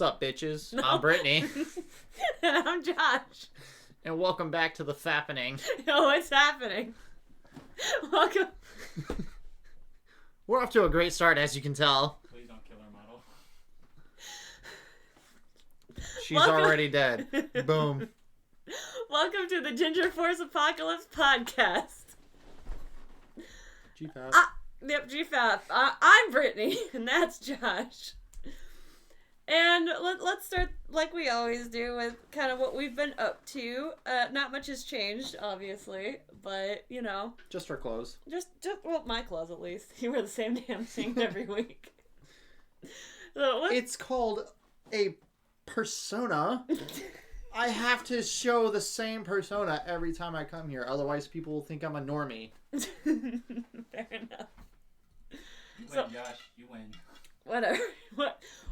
up, bitches? No. I'm Brittany. And I'm Josh. And welcome back to the Fappening. Oh, what's happening? Welcome. We're off to a great start, as you can tell. Please don't kill our model. She's Welcome. already dead. Boom. Welcome to the Ginger Force Apocalypse podcast. GFAP. Yep, GFAP. I'm Brittany, and that's Josh. And let's start like we always do with kind of what we've been up to. Not much has changed, obviously, but, you know. Just our clothes. Just well, my clothes at least. You wear the same damn thing every week. So It's called a persona. I have to show the same persona every time I come here. Otherwise, people will think I'm a normie. Fair enough. You So- win, Josh. You win. Whatever.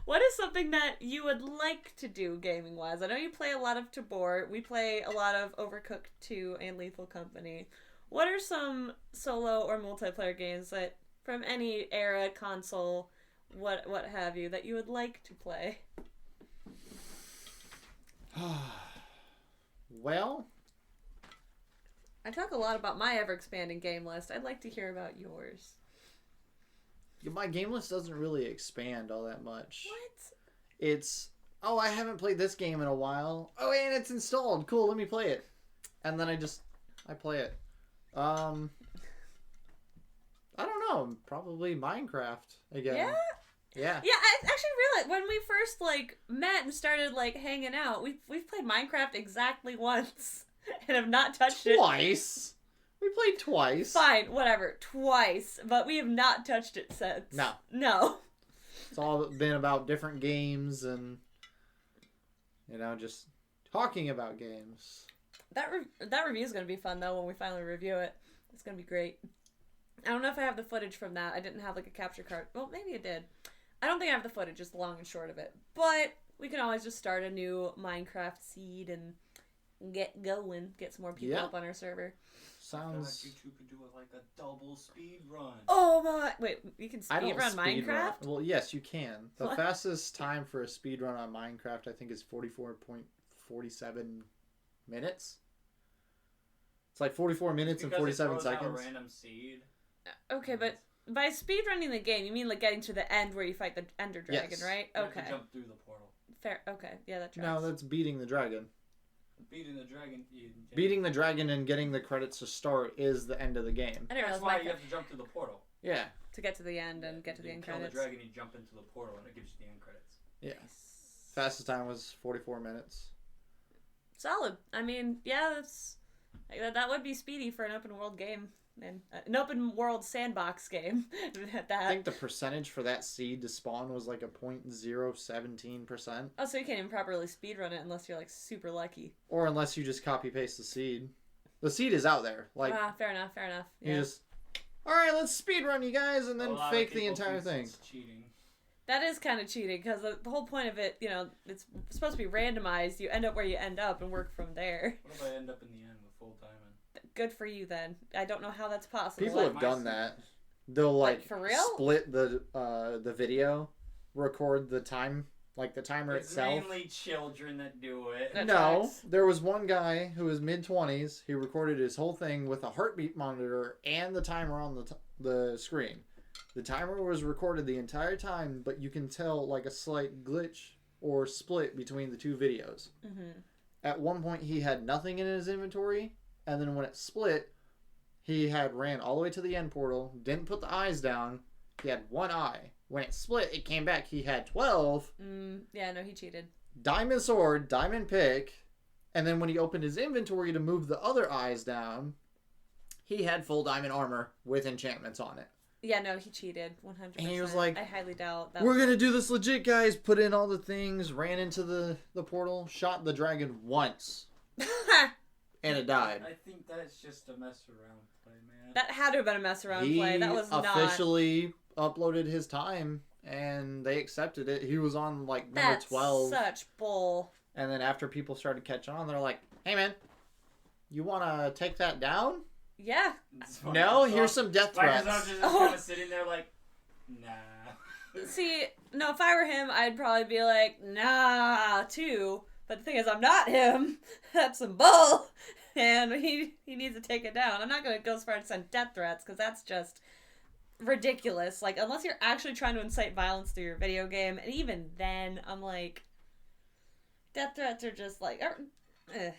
What is something that you would like to do gaming wise? I know you play a lot of Tabor. We play a lot of Overcooked 2 and Lethal Company. What are some solo or multiplayer games that from any era, console, what have you, that you would like to play? Well, I talk a lot about my ever expanding game list. I'd like to hear about yours. my game list doesn't really expand all that much. What? It's, oh, I haven't played this game in a while. Oh, and it's installed. Cool, let me play it. And then I play it. I don't know. Probably Minecraft again. Yeah? Yeah. Yeah, I actually realized when we first met and started hanging out, we've played Minecraft exactly once and have not touched it. Twice. We played twice. Fine, whatever, twice, but we have not touched it since. No. No. It's all been about different games and, just talking about games. That review is gonna be fun though when we finally review it. It's gonna be great. I don't know if I have the footage from that. I didn't have a capture card. Well, maybe I did. I don't think I have the footage, just the long and short of it. But we can always just start a new Minecraft seed and get going. Get some more people up on our server. I feel like Sounds... you two could do a double speed run. Oh my! Wait, you can I speed don't run speed Minecraft? run. Well, yes, you can. The What? fastest time for a speed run on Minecraft, I think, is 44.47 minutes. It's like 44 minutes and 47 Because it throws out seconds. a random seed. Okay, but by speed running the game, you mean getting to the end where you fight the Ender Dragon, Yes. right? You have to Okay. jump through the portal. Fair. Okay. Yeah, that tracks. No, that's beating the dragon. Beating the dragon. Beating the dragon and getting the credits to start is the end of the game. I didn't That's realize why my you have to jump through the portal. Yeah. to get to the end and get to the You end kill credits. the dragon, you jump into the portal, and it gives you the end credits. Yeah. Fastest time was 44 minutes. Solid. I mean, yeah, that would be speedy for an open world game and an open world sandbox game. At I that. think the percentage for that seed to spawn was like a 0.017%. Oh, so you can't even properly speedrun it unless you're super lucky. Or unless you just copy paste the seed. The seed is out there. Like, Fair enough. you Yeah. just, alright, let's speed run you guys, and A then lot of fake the people entire think thing. It's cheating. That is kind of cheating because the whole point of it, it's supposed to be randomized. You end up where you end up and work from there. What if I end up in the end with full diamond? Good for you then. I don't know how that's possible. People have done that. They'll for real? split the video, record the time, like the timer It's itself. mainly children that do it. That No, tracks. there was one guy who was mid-20s. He recorded his whole thing with a heartbeat monitor and the timer on the screen. The timer was recorded the entire time, but you can tell a slight glitch or split between the two videos. Mm-hmm. At one point, he had nothing in his inventory, and then when it split, he had ran all the way to the end portal, didn't put the eyes down. He had one eye. When it split, it came back. He had 12. Yeah, no, he cheated. Diamond sword, diamond pick, and then when he opened his inventory to move the other eyes down, he had full diamond armor with enchantments on it. Yeah, no, he cheated 100%. And he was like, I highly doubt that. We're gonna do this legit, guys. Put in all the things, ran into the portal, shot the dragon once, and it died. I think that's just a mess around play, man. That had to have been a mess around play. That was not. Officially uploaded his time, and they accepted it. He was on number That's 12. such bull. And then after people started catching on, they're like, "Hey, man, you want to take that down?" Yeah. No, here's some death threats. Microsoft is just kind of sitting there like, nah. See, no, if I were him, I'd probably be like, nah, too. But the thing is, I'm not him. That's some bull. And he needs to take it down. I'm not going to go as far as send death threats, because that's just ridiculous. Like, unless you're actually trying to incite violence through your video game, and even then, I'm like, death threats are just like, I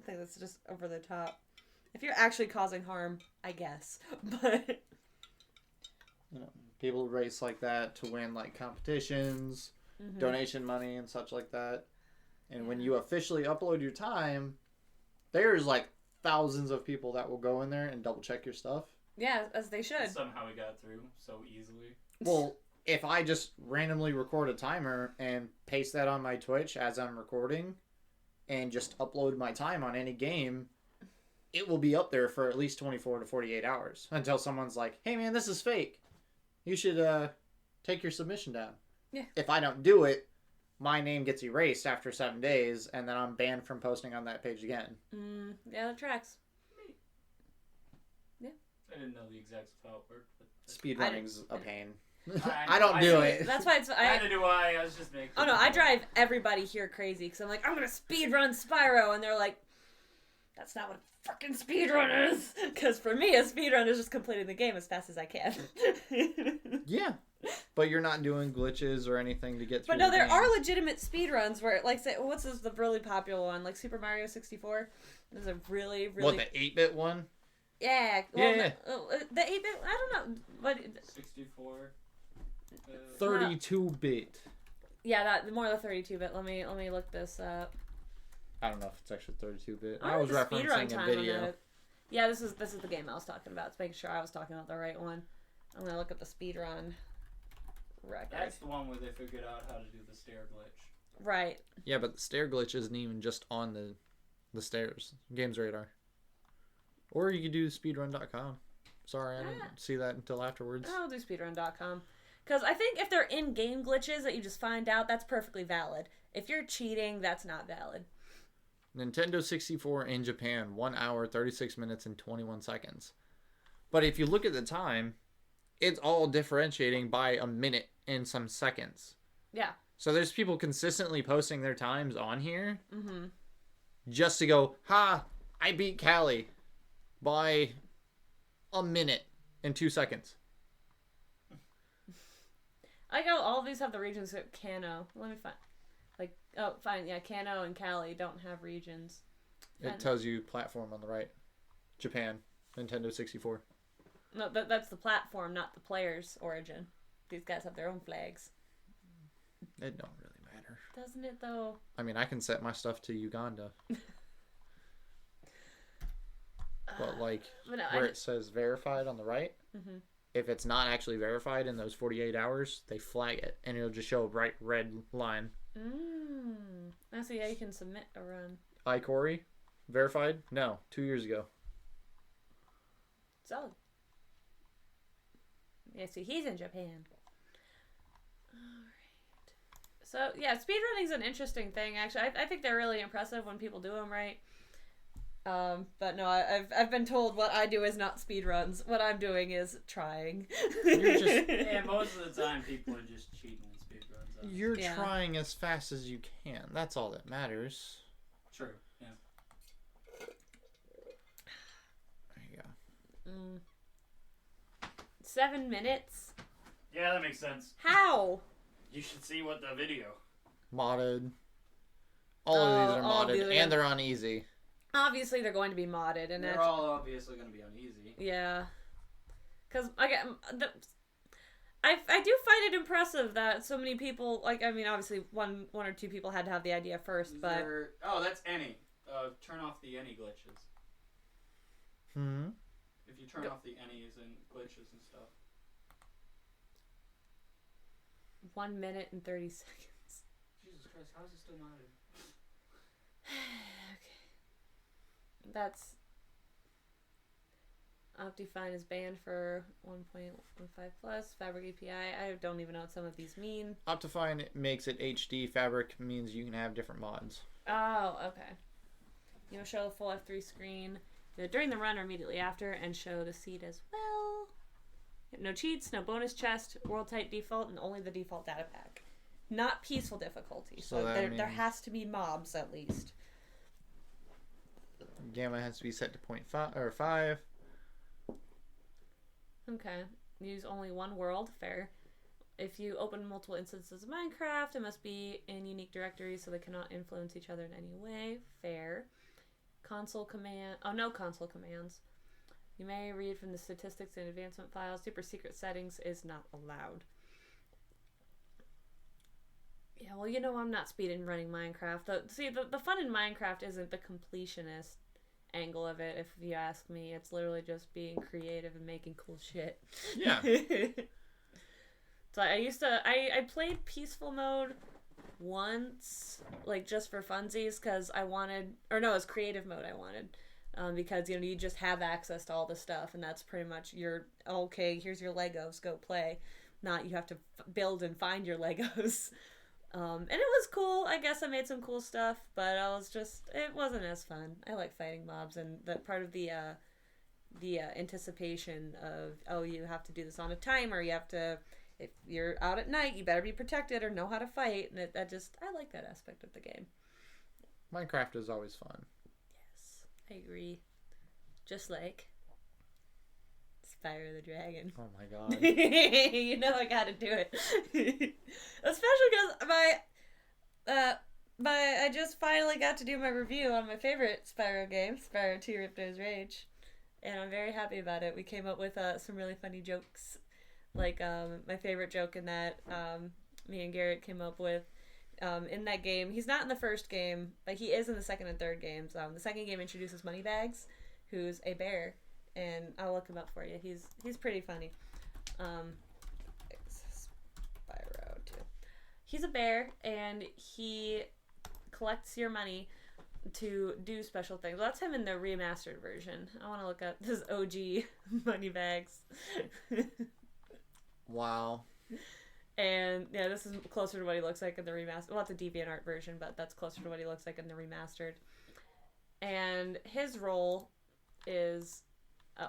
think that's just over the top. If you're actually causing harm, I guess. But You know, people race like that to win like competitions, donation money, and such like that. And when you officially upload your time, there's like thousands of people that will go in there and double check your stuff. yeah, as they should. And somehow we got through so easily. Well, if I just randomly record a timer and paste that on my Twitch as I'm recording and just upload my time on any game, it will be up there for at least 24 to 48 hours until someone's like, hey man, this is fake. You should take your submission down. Yeah. If I don't do it, my name gets erased after 7 days, and then I'm banned from posting on that page again. Yeah, that tracks. Yeah. I didn't know the exact how it worked. But Speedrunning's a pain. I I don't do it. That's why it's... Neither do I. I was just making... Oh no, I drive everybody here crazy, because I'm like, I'm going to speedrun Spyro, and they're like, that's not what a fucking speedrun is. Because for me, a speedrun is just completing the game as fast as I can. Yeah. But you're not doing glitches or anything to get through. But no, the there game. are legitimate speedruns where, like, say, what's the really popular one? Like Super Mario 64? There's a really... What, the 8-bit one? Yeah. Well, Yeah. The 8-bit, I don't know. But 64. 32-bit. yeah, that more the 32-bit. Let me look this up. I don't know if it's actually 32-bit. I I was the speedrun referencing a time on video. it. Yeah, this is the game I was talking about. It's making sure I was talking about the right one. I'm gonna look at the speedrun record. That's the one where they figured out how to do the stair glitch. Right. Yeah, but the stair glitch isn't even just on the stairs. Games Radar. Or you could do speedrun.com. Sorry, I didn't see that until afterwards. I'll do speedrun.com. Because I think if they're in-game glitches that you just find out, that's perfectly valid. If you're cheating, that's not valid. Nintendo 64 in Japan, 1 hour, 36 minutes, and 21 seconds. But if you look at the time, it's all differentiating by a minute and some seconds. Yeah. So there's people consistently posting their times on here Mm-hmm. just to go, ha, I beat Callie by a minute and 2 seconds. I go, all of these have the regions at Kano. Let me find. Like, oh, fine. Yeah, Kano and Cali don't have regions. It tells you platform on the right. Japan, Nintendo 64. No, that's the platform, not the player's origin. These guys have their own flags. It don't really matter. Doesn't it, though? I mean, I can set my stuff to Uganda. But, like, But no, where it says verified on the right, Mhm. if it's not actually verified in those 48 hours, they flag it, and it'll just show a bright red line. I see how you can submit a run. iCorey, verified? No, 2 years ago. Solid. Yeah, see, he's in Japan. Alright. So, yeah, speedrunning's an interesting thing, actually. I think they're really impressive when people do them right. But no, I've been told what I do is not speedruns. What I'm doing is trying. You're just- Yeah, most of the time people are just cheating in speedruns. You're Yeah. trying as fast as you can. That's all that matters. True, yeah. There you go. 7 minutes? Yeah, that makes sense. How? You should see what the video. Modded. All of these are all of modded, these are- and they're on easy. Obviously, they're going to be modded, and They're all obviously going to be uneasy. yeah, because I do find it impressive that so many people, like, I mean, obviously one or two people had to have the idea first, but Oh, that's any. Turn off the any glitches. Hmm. If you turn off the any's and glitches and stuff. 1 minute and 30 seconds. Jesus Christ, how is it still modded? Okay, that's Optifine is banned for 1.15 plus Fabric API. I don't even know what some of these mean. Optifine makes it HD. Fabric means you can have different mods. Oh, okay. You know, show the full F3 screen either during the run or immediately after, and show the seed as well. No cheats, no bonus chest, world type default, and only the default data pack. Not peaceful difficulty. So there has to be mobs at least. Gamma has to be set to 0.5 or 5. Okay. Use only one world. Fair. If you open multiple instances of Minecraft, it must be in unique directories so they cannot influence each other in any way. Fair. Console command. Oh, no console commands. You may read from the statistics and advancement files. Super secret settings is not allowed. Yeah, well, you know I'm not speeding running Minecraft. The fun in Minecraft isn't the completionist angle of it, if you ask me. It's literally just being creative and making cool shit. Yeah. So I played peaceful mode once, like just for funsies, because I wanted, or no, it was creative mode I wanted. Because, you know, you just have access to all the stuff, and that's pretty much your, okay, here's your Legos, go play. Not you have to build and find your Legos. And it was cool. I guess I made some cool stuff, but it wasn't as fun. I like fighting mobs, and that part of the anticipation of, oh, you have to do this on a timer, you have to, if you're out at night, you better be protected or know how to fight, and I like that aspect of the game. Minecraft is always fun. I agree. Just like Spyro the Dragon. Oh my god. You know I gotta do it. Especially because I just finally got to do my review on my favorite Spyro game, Spyro 2 Ripto's Rage. And I'm very happy about it. We came up with some really funny jokes. Like, my favorite joke in that me and Garrett came up with. In that game, he's not in the first game, but he is in the second and third games. The second game introduces Moneybags, who's a bear, and I'll look him up for you. He's pretty funny. Spyro 2. He's a bear, and he collects your money to do special things. Well, that's him in the remastered version. I want to look up this OG Moneybags. Wow. And yeah, this is closer to what he looks like in the remastered. Well, it's a DeviantArt version, but that's closer to what he looks like in the remastered. And his role is, oh,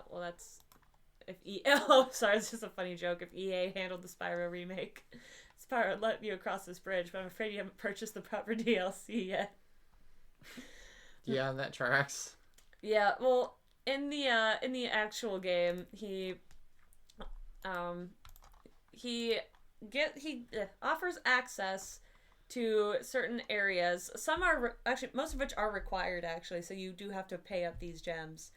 sorry, it's just a funny joke. If EA handled the Spyro remake, Spyro let you across this bridge, but I'm afraid you haven't purchased the proper DLC yet. Yeah, that tracks. Yeah, well, in the actual game, he offers access to certain areas. Some are actually, most of which are required actually, so you do have to pay up these gems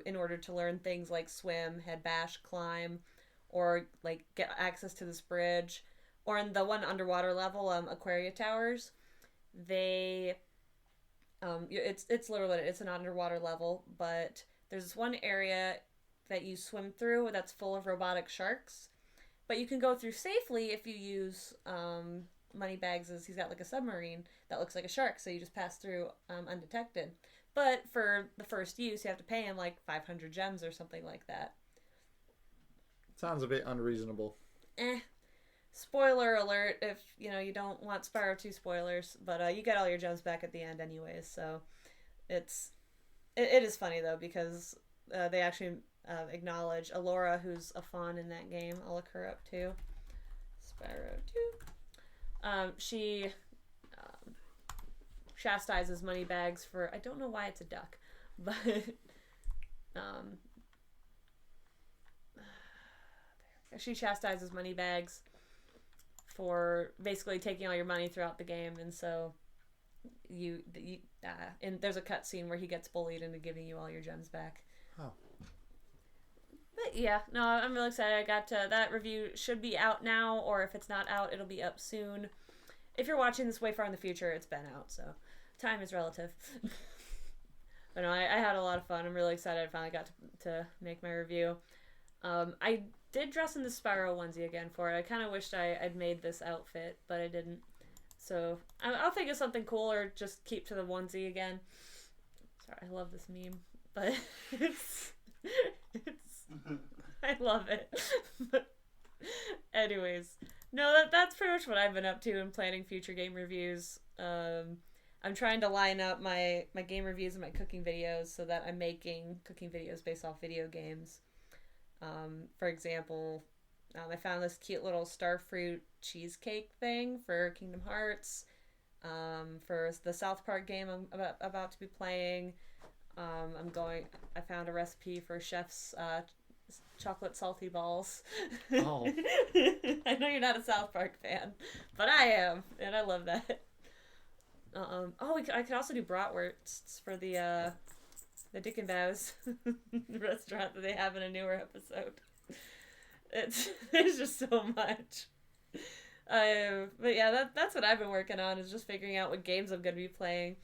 in order to learn things like swim, head bash, climb, or like get access to this bridge. Or in the one underwater level, Aquaria Towers, it's literally, it's an underwater level, but there's this one area that you swim through that's full of robotic sharks. But you can go through safely if you use Moneybags. He's got like a submarine that looks like a shark, so you just pass through undetected. But for the first use, you have to pay him like 500 gems or something like that. Sounds a bit unreasonable. Spoiler alert if you don't want Spyro 2 spoilers, but you get all your gems back at the end anyways, so it is funny though, because they actually acknowledge Alora, who's a fawn in that game. I'll look her up too. Spyro 2. She chastises Moneybags for, I don't know why it's a duck, but she chastises Moneybags for basically taking all your money throughout the game, and so and there's a cutscene where he gets bullied into giving you all your gems back. Oh. But yeah, no, I'm really excited. I got that review should be out now, or if it's not out, it'll be up soon. If you're watching this way far in the future, it's been out, so time is relative. But no, I had a lot of fun. I'm really excited I finally got to make my review. I did dress in the Spyro onesie again for it. I kind of wished I'd made this outfit, but I didn't. So I'll think of something cool, or just keep to the onesie again. Sorry, I love this meme, but it's I love it. But anyways, no, that's pretty much what I've been up to in planning future game reviews. I'm trying to line up my game reviews and my cooking videos so that I'm making cooking videos based off video games. For example, I found this cute little starfruit cheesecake thing for Kingdom Hearts. For the South Park game I'm about to be playing. I found a recipe for Chef's chocolate salty balls. Oh. I know you're not a South Park fan, but I am, and I love that. I could also do bratwursts for the Dick and Bows restaurant that they have in a newer episode. There's just so much. But yeah, that's what I've been working on, is just figuring out what games I'm gonna be playing.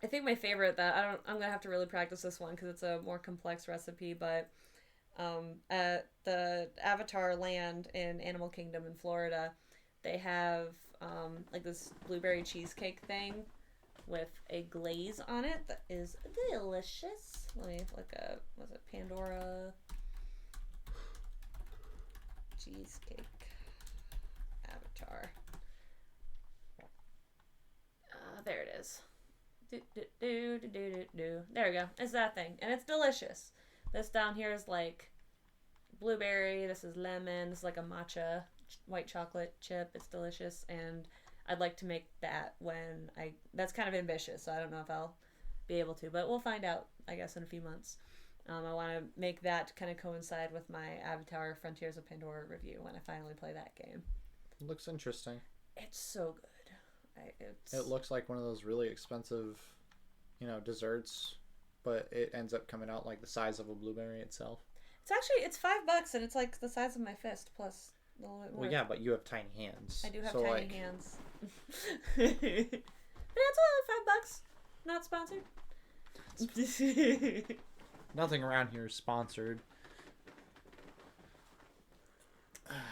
I think my favorite I'm gonna have to really practice this one because it's a more complex recipe, but at the Avatar land in Animal Kingdom in Florida, they have like this blueberry cheesecake thing with a glaze on it that is delicious. Let me look up, was it Pandora cheesecake Avatar? There it is. There we go. It's that thing, and it's delicious. This down here is like blueberry. This is lemon. This is like a matcha white chocolate chip. It's delicious, and I'd like to make that that's kind of ambitious, so I don't know if I'll be able to, but we'll find out, I guess, in a few months. I want to make that kind of coincide with my Avatar Frontiers of Pandora review when I finally play that game. It looks interesting. It's so good. It looks like one of those really expensive, desserts, but it ends up coming out like the size of a blueberry itself. It's $5 and it's like the size of my fist plus a little bit more. Well, yeah, but you have tiny hands. I do have tiny hands. But it's only $5. Not sponsored. Nothing around here is sponsored.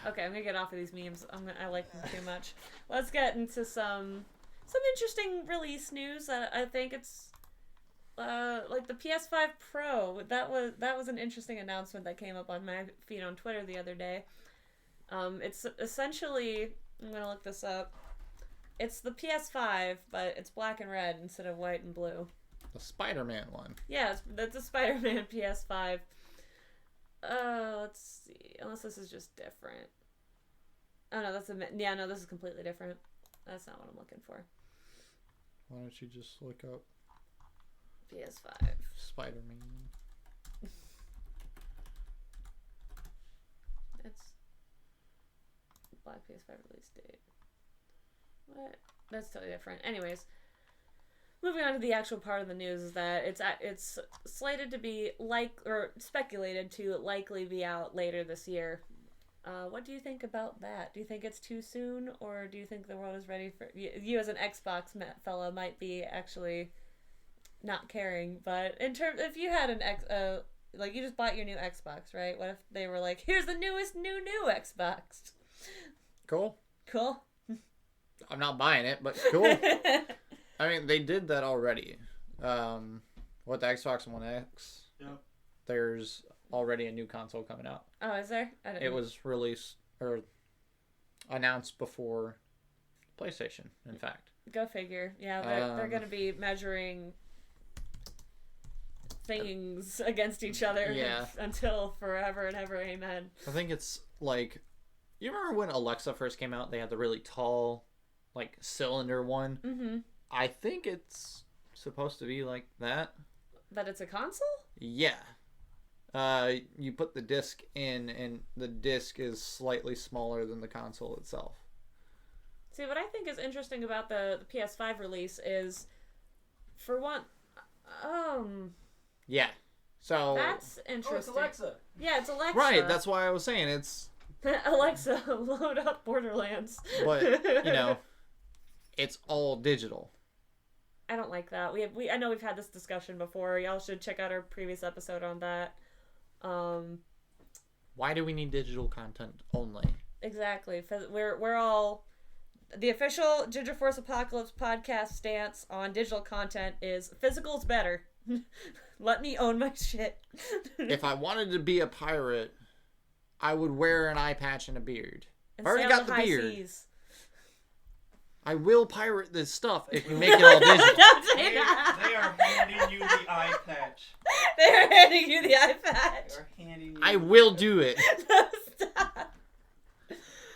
Okay, I'm gonna get off of these memes. I like them too much. Let's get into some interesting release news. I think it's like the PS5 Pro. That was an interesting announcement that came up on my feed on Twitter the other day. It's essentially, I'm gonna look this up. It's the PS5, but it's black and red instead of white and blue. The Spider-Man one. Yeah, that's a Spider-Man PS5. Let's see. Unless this is just different. Oh no, this is completely different. That's not what I'm looking for. Why don't you just look up PS5 Spider-Man? It's black PS5 release date. What? That's totally different. Anyways, moving on to the actual part of the news is that it's slated to be speculated to likely be out later this year. What do you think about that? Do you think it's too soon, or do you think the world is ready for you as an Xbox fella might be actually not caring? But if you had like you just bought your new Xbox, right? What if they were like, here's the newest new Xbox? Cool. I'm not buying it, but cool. I mean, they did that already. With the Xbox One X, there's already a new console coming out. Oh, is there? It was released or announced before PlayStation, in fact. Go figure. Yeah, they're going to be measuring things against each other until forever and ever, amen. I think it's like, you remember when Alexa first came out? They had the really tall, like, cylinder one. Mm-hmm. I think it's supposed to be like that. That it's a console? Yeah. You put the disc in, and the disc is slightly smaller than the console itself. See, what I think is interesting about the PS5 release is, for one, yeah. So that's interesting. Oh, it's Alexa. Yeah, it's Alexa. Right, that's why I was saying it's Alexa, load up Borderlands. But it's all digital. I don't like that. I know we've had this discussion before. Y'all should check out our previous episode on that. Why do we need digital content only? Exactly. We're all the official Ginger Force Apocalypse podcast stance on digital content is physical's better. Let me own my shit. If I wanted to be a pirate, I would wear an eye patch and a beard. And I already got the beard. Seas. I will pirate this stuff if you make it all digital. Don't say that. They are handing you the eye patch. They're handing you the eye patch. Or handing you I will do it. No, stop.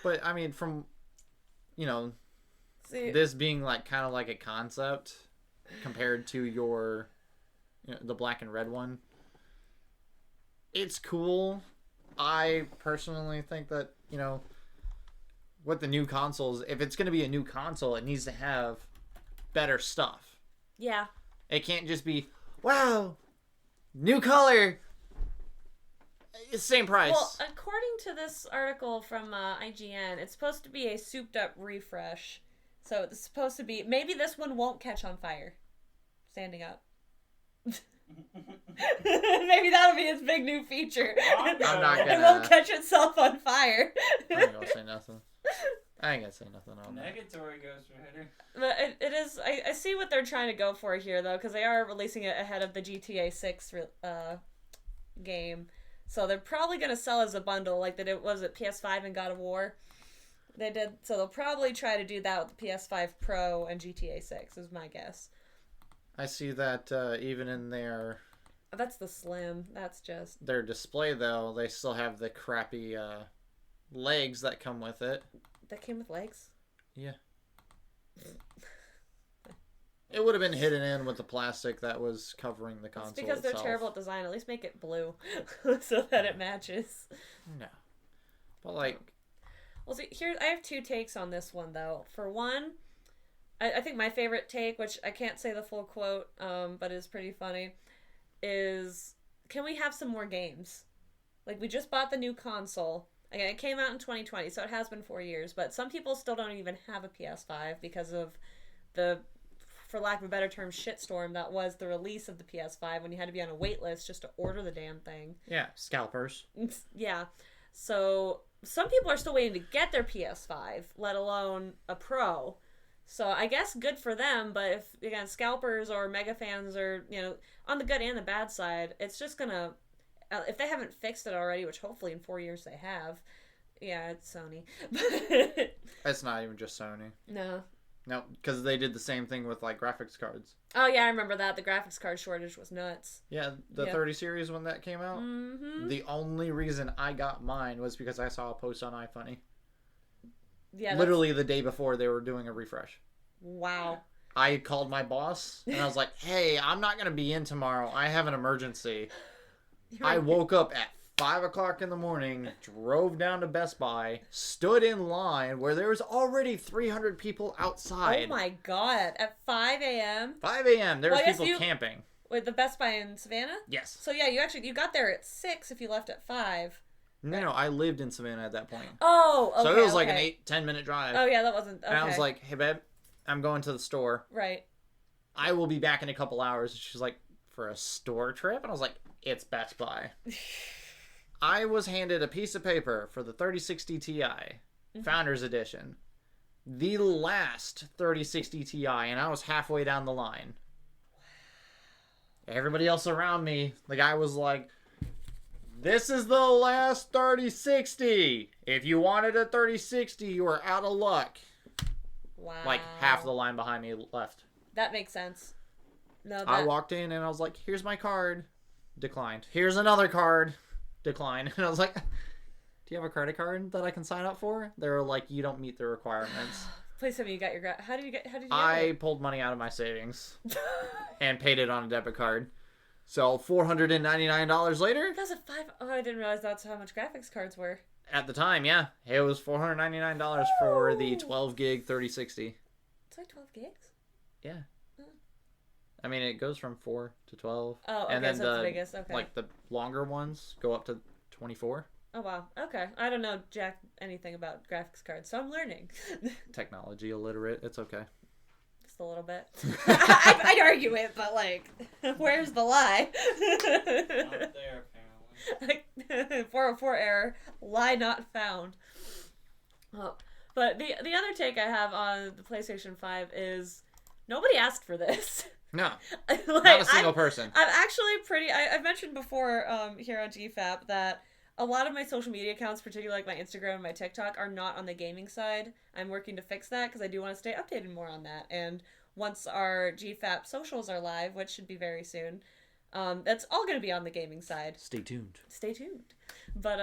But I mean, from See, this being like kind of like a concept compared to your the black and red one, it's cool. I personally think that with the new consoles, if it's going to be a new console, it needs to have better stuff. yeah. It can't just be, wow, new color, it's same price. Well, according to this article from IGN, it's supposed to be a souped-up refresh. So it's supposed to be... Maybe this one won't catch on fire. Standing up. Maybe that'll be its big new feature. I'm not It gonna- won't catch itself on fire. I ain't gonna say nothing. I ain't gonna say nothing on that. Negatory Ghost Rider. But it is... I see what they're trying to go for here, though, because they are releasing it ahead of the GTA 6 game. So they're probably going to sell as a bundle, like that it was at PS5 and God of War. They did, so they'll probably try to do that with the PS5 Pro and GTA 6, is my guess. I see that even in their That's the Slim. That's just... their display, though, they still have the crappy legs that come with it. That came with legs? Yeah. It would have been hidden in with the plastic that was covering the console It's because they're itself. terrible at design. At least make it blue so that it matches. No. But, like... Well, see, here, I have two takes on this one, though. For one, I think my favorite take, which I can't say the full quote, but is pretty funny, is, can we have some more games? Like, we just bought the new console. Again, it came out in 2020, so it has been 4 years, but some people still don't even have a PS5 because of the, for lack of a better term, shitstorm that was the release of the PS5 when you had to be on a wait list just to order the damn thing. Yeah, scalpers. Yeah. So some people are still waiting to get their PS5, let alone a Pro. So I guess good for them, but if, again, scalpers or mega fans are, on the good and the bad side, it's just gonna, if they haven't fixed it already, which hopefully in 4 years they have, yeah, it's Sony. It's not even just Sony. No. No, because they did the same thing with, like, graphics cards. Oh, yeah, I remember that. The graphics card shortage was nuts. Yeah, the 30 series when that came out. Mm-hmm. The only reason I got mine was because I saw a post on iFunny. Yeah, Literally the day before they were doing a refresh. Wow. I called my boss, and I was like, hey, I'm not going to be in tomorrow. I have an emergency. I woke up at 5 o'clock in the morning, drove down to Best Buy, stood in line where there was already 300 people outside. Oh my god. At 5 a.m.? 5 a.m. There was Well, I guess people camping. With the Best Buy in Savannah? Yes. So yeah, you got there at 6 if you left at 5. No, I lived in Savannah at that point. Oh, okay. So it was like an okay. 8-10 minute drive. Oh yeah, that wasn't okay. And I was like, hey babe, I'm going to the store. Right. I will be back in a couple hours. And she's like, for a store trip? And I was like, it's Best Buy. I was handed a piece of paper for the 3060 Ti, Founders Edition. The last 3060 Ti, and I was halfway down the line. Everybody else around me, the guy was like, this is the last 3060. If you wanted a 3060, you were out of luck. Wow. Like, half the line behind me left. That makes sense. No, that... I walked in and I was like, here's my card. Declined. Here's another card. Declined. And I was like, do you have a credit card that I can sign up for? They were like, you don't meet the requirements. Please tell me you got your... How did you get I pulled money out of my savings and paid it on a debit card. So $499 later, That was a 5... Oh, I didn't realize that's how much graphics cards were. at the time, yeah, it was $499 for the 12 gig 3060. It's like 12 gigs? Yeah. I mean, it goes from 4 to 12. Oh, okay, and then so it's the biggest, okay. like the longer ones go up to 24. Oh, wow. Okay. I don't know jack anything about graphics cards, so I'm learning. Technology illiterate, it's okay. Just a little bit. I'd argue it, but, like, where's the lie? Not there, apparently. 404 error. Lie not found. Oh. But the other take I have on the PlayStation 5 is nobody asked for this. No, Like, not a single person. I'm actually pretty... I've mentioned before here on GFAP that a lot of my social media accounts, particularly like my Instagram and my TikTok, are not on the gaming side. I'm working to fix that because I do want to stay updated more on that. And once our GFAP socials are live, which should be very soon, That's all going to be on the gaming side. Stay tuned. Stay tuned. But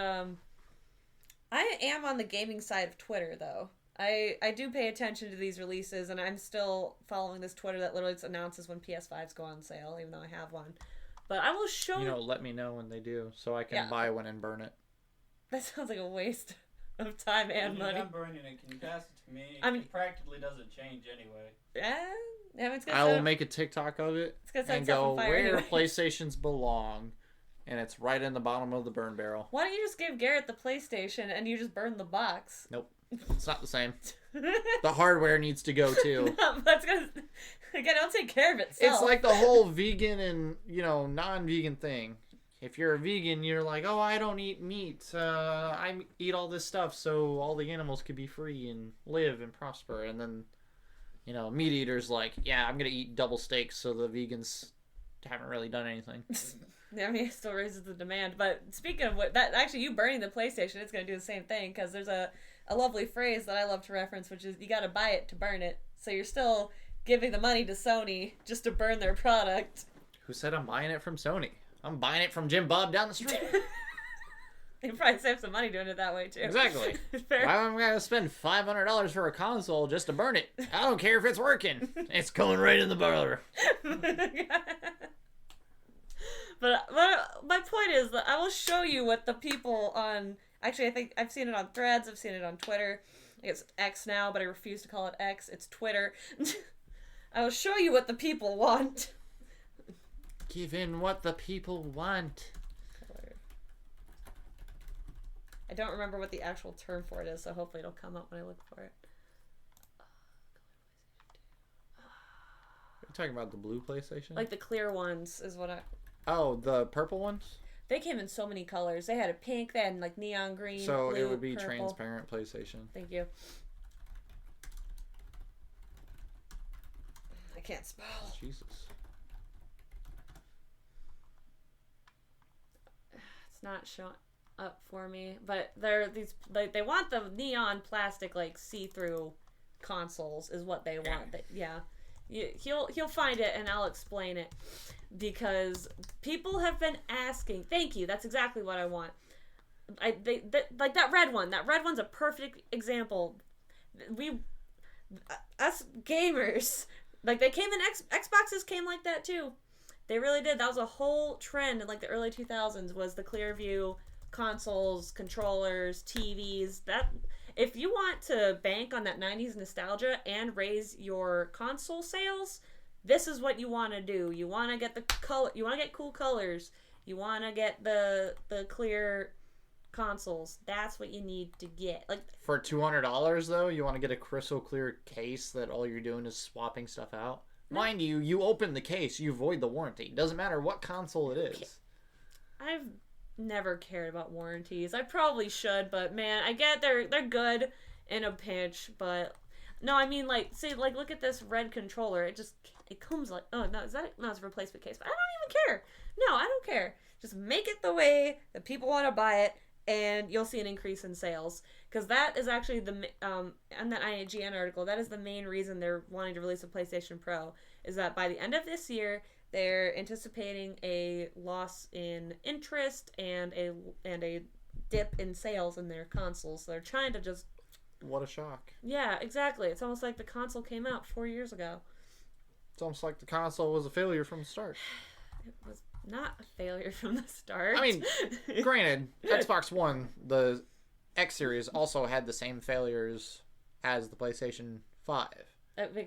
I am on the gaming side of Twitter, though. I do pay attention to these releases, and I'm still following this Twitter that literally announces when PS5s go on sale, even though I have one. But I will show you. Let me know when they do, so I can buy one and burn it. That sounds like a waste of time and money. I'm burning it. Can you pass it to me? It practically doesn't change anyway. Yeah, I will make a TikTok of it and go where anyway. PlayStations belong, and it's right in the bottom of the burn barrel. Why don't you just give Garrett the PlayStation and you just burn the box? Nope, it's not the same. The hardware needs to go too. That's gonna again, it'll take care of itself. It's like the whole vegan and non-vegan thing. If you're a vegan, you're like, oh, I don't eat meat. I eat all this stuff so all the animals could be free and live and prosper. And then, meat eaters like, yeah, I'm gonna eat double steaks so the vegans haven't really done anything. I mean, it still raises the demand. But speaking of what, that actually, you burning the PlayStation, it's gonna do the same thing, because there's a lovely phrase that I love to reference, which is you gotta buy it to burn it. So you're still giving the money to Sony just to burn their product. Who said I'm buying it from Sony? I'm buying it from Jim Bob down the street. You probably save some money doing it that way too. Exactly. Why am I going to spend $500 for a console just to burn it? I don't care if it's working. It's going right in the boiler. But my point is that I will show you what the people on... Actually, I think I've seen it on Threads. I've seen it on Twitter. It's X now, but I refuse to call it X. It's Twitter. I will show you what the people want. Give in what the people want. I don't remember what the actual term for it is, so hopefully it'll come up when I look for it. You're talking about the blue PlayStation? Like the clear ones is what I... Oh, the purple ones? They came in so many colors. They had a pink, they had like neon green, so blue, it would be purple. transparent PlayStation. Thank you. I can't spell. Jesus. It's not showing up for me, but they're these, like, they want the neon plastic, like, see-through consoles is what they want. He'll find it and I'll explain it, because people have been asking. Thank you. That's exactly what I want. Like that red one. That red one's a perfect example. Us gamers, like, they came in Xboxes came like that too. They really did. That was a whole trend in like the early 2000s, was the clear view consoles, controllers, TVs. That, if you want to bank on that 90s nostalgia and raise your console sales, this is what you want to do. You want to get the color, you want to get cool colors, you want to get the clear consoles. That's what you need to get. Like, for $200 though, you want to get a crystal clear case that all you're doing is swapping stuff out. No. Mind you, you open the case, you void the warranty. It doesn't matter what console it is. I've never cared about warranties. I probably should, but man, I get they're good in a pinch, but no, I mean, like, see, like, look at this red controller. It comes like, oh no, it's a replacement case, but I don't even care. No, I don't care. Just make it the way that people want to buy it, and you'll see an increase in sales. Because that is actually on that IGN article, that is the main reason they're wanting to release a PlayStation Pro, is that by the end of this year, they're anticipating a loss in interest and a dip in sales in their consoles. So they're trying to just... What a shock. Yeah, exactly. It's almost like the console came out 4 years ago. It's almost like the console was a failure from the start. It was not a failure from the start. I mean, granted, Xbox One, the X Series, also had the same failures as the PlayStation 5.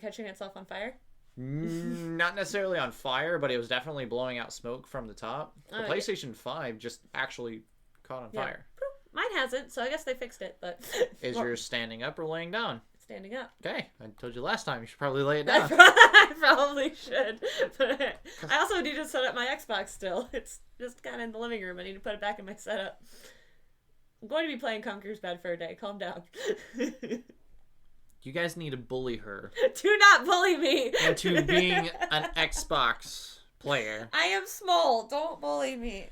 Catching itself on fire? Not necessarily on fire, but it was definitely blowing out smoke from the top. The PlayStation 5 just actually caught on fire. Mine hasn't, so I guess they fixed it, but... Is yours standing up or laying down? Standing up. Okay, I told you last time, you should probably lay it down. I probably should. But I also need to set up my Xbox still. It's just kind of in the living room. I need to put it back in my setup. I'm going to be playing Conker's Bad for a day. Calm down. You guys need to bully her. Do not bully me. Into being an Xbox player. I am small. Don't bully me.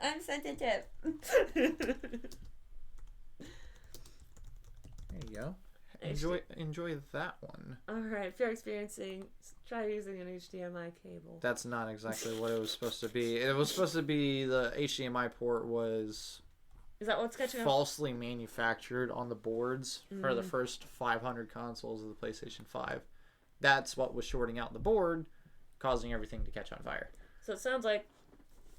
I'm sensitive. There you go. enjoy that one. Alright, if you're experiencing, try using an HDMI cable. That's not exactly what it was supposed to be. It was supposed to be the HDMI port was Is that what's catching up? falsely manufactured on the boards for the first 500 consoles of the PlayStation 5. That's what was shorting out the board, causing everything to catch on fire. So it sounds like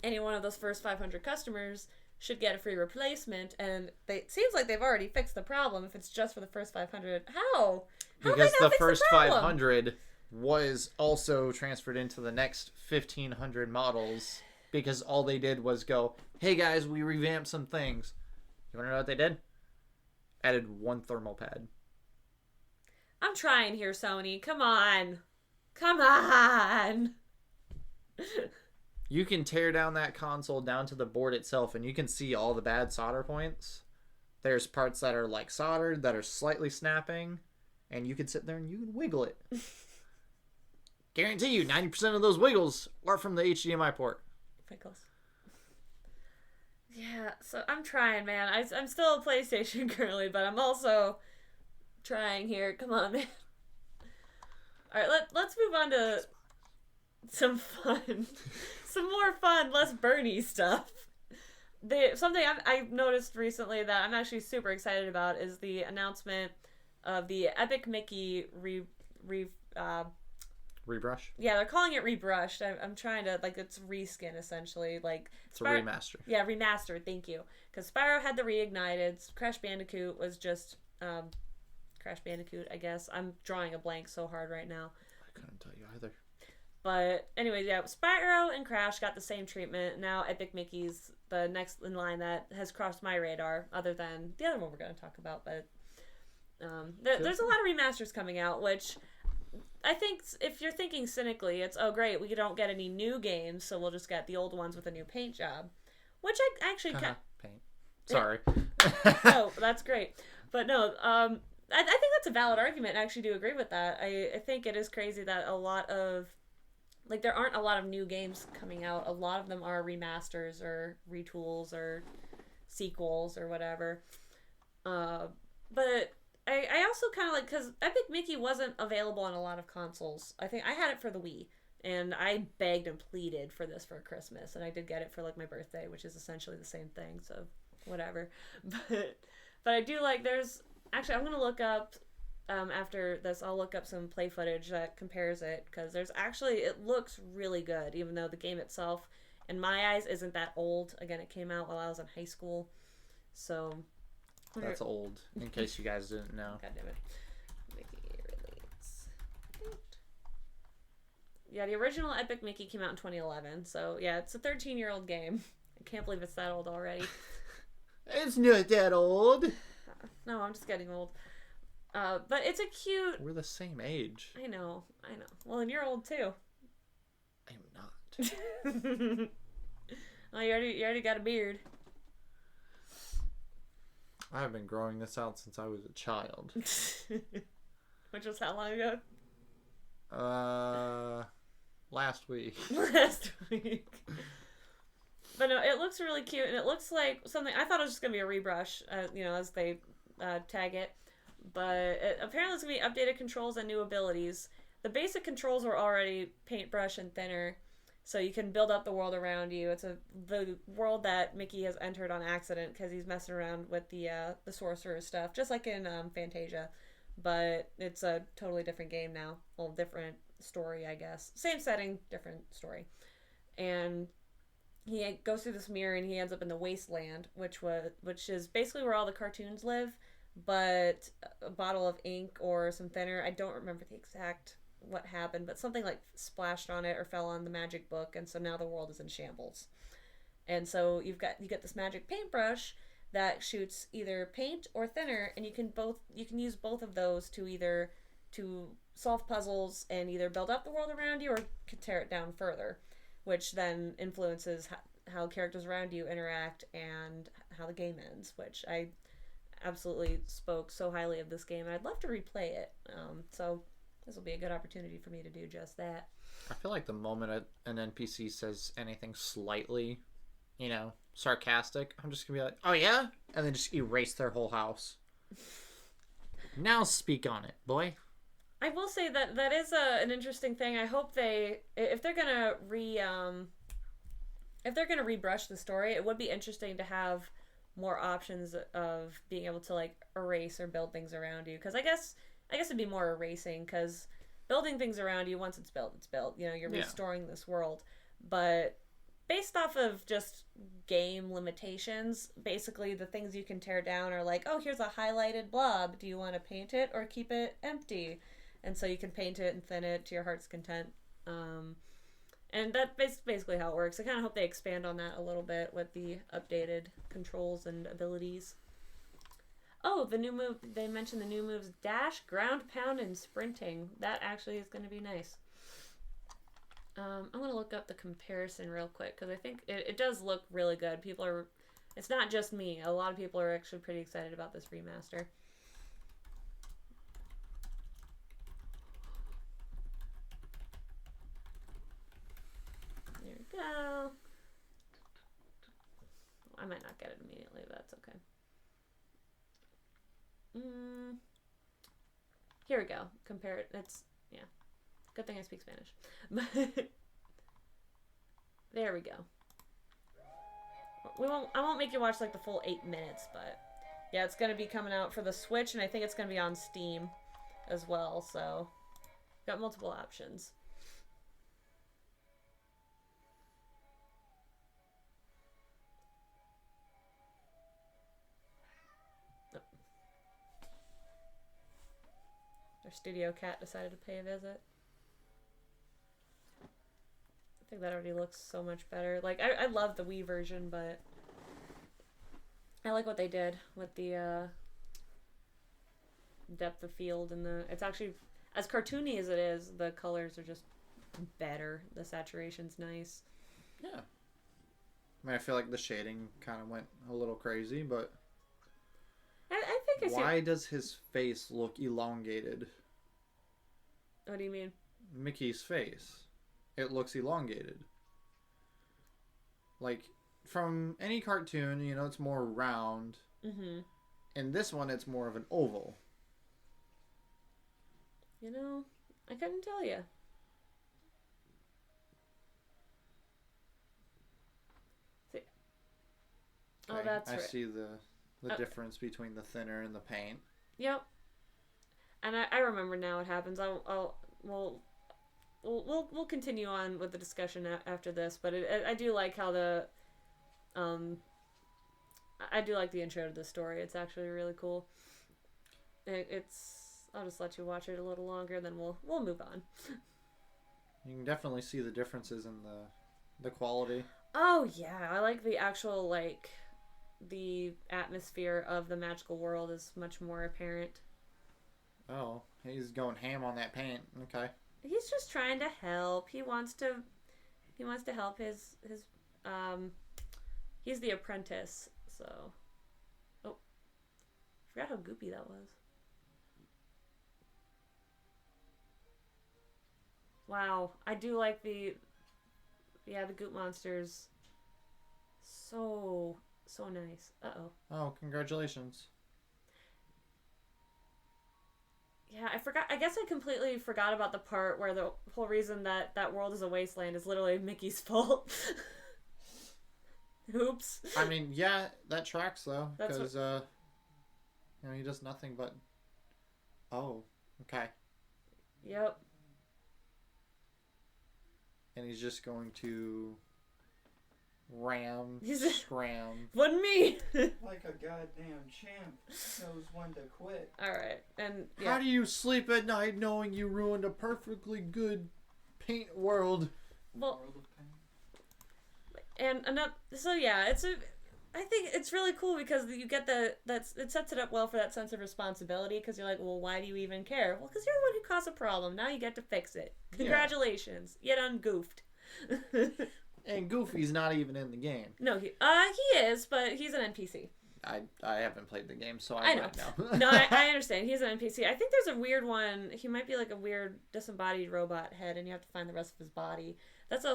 any one of those first 500 customers should get a free replacement, and it seems like they've already fixed the problem if it's just for the first 500. How? Because the first 500 was also transferred into the next 1,500 models, because all they did was go, hey guys, we revamped some things. You want to know what they did? Added one thermal pad. I'm trying here, Sony. Come on. Come on. You can tear down that console down to the board itself, and you can see all the bad solder points. There's parts that are like soldered, that are slightly snapping, and you can sit there and you can wiggle it. Guarantee you, 90% of those wiggles are from the HDMI port. Pickles. Yeah, so I'm trying, man. I'm still a PlayStation currently, but I'm also trying here. Come on, man. Alright, let's move on to some fun. Some more fun, less Bernie stuff. Something I've noticed recently that I'm actually super excited about is the announcement of the Epic Mickey rebrush. Yeah, they're calling it rebrushed. I'm trying to, like, it's reskin, essentially. Like, it's a remaster. Yeah, remastered, thank you. Because Spyro had the reignited. Crash Bandicoot was just Crash Bandicoot, I guess. I'm drawing a blank so hard right now. I couldn't tell you either. But anyways, yeah, Spyro and Crash got the same treatment. Now Epic Mickey's the next in line that has crossed my radar, other than the other one we're going to talk about. But there's a lot of remasters coming out, which I think if you're thinking cynically, it's, oh great, we don't get any new games, so we'll just get the old ones with a new paint job. Which I actually paint. Sorry. Oh, that's great. But no, I think that's a valid argument. I actually do agree with that. I think it is crazy that a lot of, like, there aren't a lot of new games coming out. A lot of them are remasters or retools or sequels or whatever. But I also kind of like, because Epic Mickey wasn't available on a lot of consoles. I think I had it for the Wii, and I begged and pleaded for this for Christmas, and I did get it for, like, my birthday, which is essentially the same thing, so whatever. But I do like, actually, I'm going to look up, after this, I'll look up some play footage that compares it, because it looks really good, even though the game itself, in my eyes, isn't that old. Again, it came out while I was in high school, so... That's old, in case you guys didn't know. God damn it. Mickey release. Yeah, the original Epic Mickey came out in 2011, so yeah, it's a 13-year-old game. I can't believe it's that old already. It's not that old. No, I'm just getting old. But it's a cute... We're the same age. I know. Well, and you're old too. I'm not. Oh, you already got a beard. I have been growing this out since I was a child. Which was how long ago? Last week. Last week. But no, it looks really cute, and it looks like something... I thought it was just going to be a rebrush, as they tag it. But apparently it's going to be updated controls and new abilities. The basic controls were already paintbrush and thinner, so you can build up the world around you. It's the world that Mickey has entered on accident because he's messing around with the sorcerer stuff, just like in Fantasia. But it's a totally different game now. Well, different story, I guess. Same setting, different story. And he goes through this mirror and he ends up in the wasteland, which is basically where all the cartoons live, but a bottle of ink or some thinner. I don't remember the exact what happened, but something like splashed on it or fell on the magic book, and so now the world is in shambles. And so you get this magic paintbrush that shoots either paint or thinner, and you can use both of those to solve puzzles and either build up the world around you or tear it down further, which then influences how characters around you interact and how the game ends, which I absolutely spoke so highly of this game. I'd love to replay it. So this will be a good opportunity for me to do just that. I feel like the moment an NPC says anything slightly, sarcastic, I'm just going to be like, oh yeah? And then just erase their whole house. Now speak on it, boy. I will say that that is an interesting thing. I hope if they're gonna rebrush the story, it would be interesting to have more options of being able to like erase or build things around you. Because I guess it'd be more erasing, because building things around you, once it's built, it's built. You know, you're restoring this world. But based off of just game limitations, basically the things you can tear down are like, oh, here's a highlighted blob. Do you want to paint it or keep it empty? And so you can paint it and thin it to your heart's content. And that's basically how it works. I kind of hope they expand on that a little bit with the updated controls and abilities. Oh, the new move. They mentioned the new moves: dash, ground pound, and sprinting. That actually is going to be nice. I'm going to look up the comparison real quick, because I think it does look really good. It's not just me. A lot of people are actually pretty excited about this remaster. There we go. I might not get it immediately, but that's okay. Here we go. Compare it. Yeah. Good thing I speak Spanish. There we go. I won't make you watch like the full 8 minutes, but yeah, it's gonna be coming out for the Switch, and I think it's gonna be on Steam as well. So, got multiple options. Our studio cat decided to pay a visit. I think that already looks so much better. Like, I love the Wii version, but I like what they did with the depth of field, and it's actually, as cartoony as it is, the colors are just better. The saturation's nice. Yeah. I mean, I feel like the shading kind of went a little crazy, but I think I see. why does his face look elongated? What do you mean? Mickey's face. It looks elongated. Like, from any cartoon, you know, it's more round. Mm-hmm. In this one, it's more of an oval. You know, I couldn't tell you. See. Oh, that's I right. see the difference between the thinner and the paint. Yep. And I remember now what happens. We'll continue on with the discussion after this, but I do like how I do like the intro to the story. It's actually really cool. I'll just let you watch it a little longer, then we'll move on. You can definitely see the differences in the quality. Oh yeah, I like the actual the atmosphere of the magical world is much more apparent. Oh, he's going ham on that paint. Okay. He's just trying to help. He wants to help his he's the apprentice, so. Oh. Forgot how goopy that was. Wow, I do like the goop monsters. So nice. Uh-oh. Oh, congratulations. Yeah, I forgot. I guess I completely forgot about the part where the whole reason that world is a wasteland is literally Mickey's fault. Oops. I mean, yeah, that tracks though, because you know, he does nothing but. Oh, okay. Yep. And he's just going to scram. Wasn't me. Like a goddamn champ knows when to quit. All right, and yeah. How do you sleep at night knowing you ruined a perfectly good paint world? Well, World of Pain. and another. So yeah, I think it's really cool because you get it sets it up well for that sense of responsibility, because you're like, well, why do you even care? Well, because you're the one who caused a problem. Now you get to fix it. Congratulations, you done goofed. And Goofy's not even in the game. No, he is, but he's an NPC. I haven't played the game, so I know. Know. No, I understand. He's an NPC. I think there's a weird one. He might be like a weird disembodied robot head, and you have to find the rest of his body. That's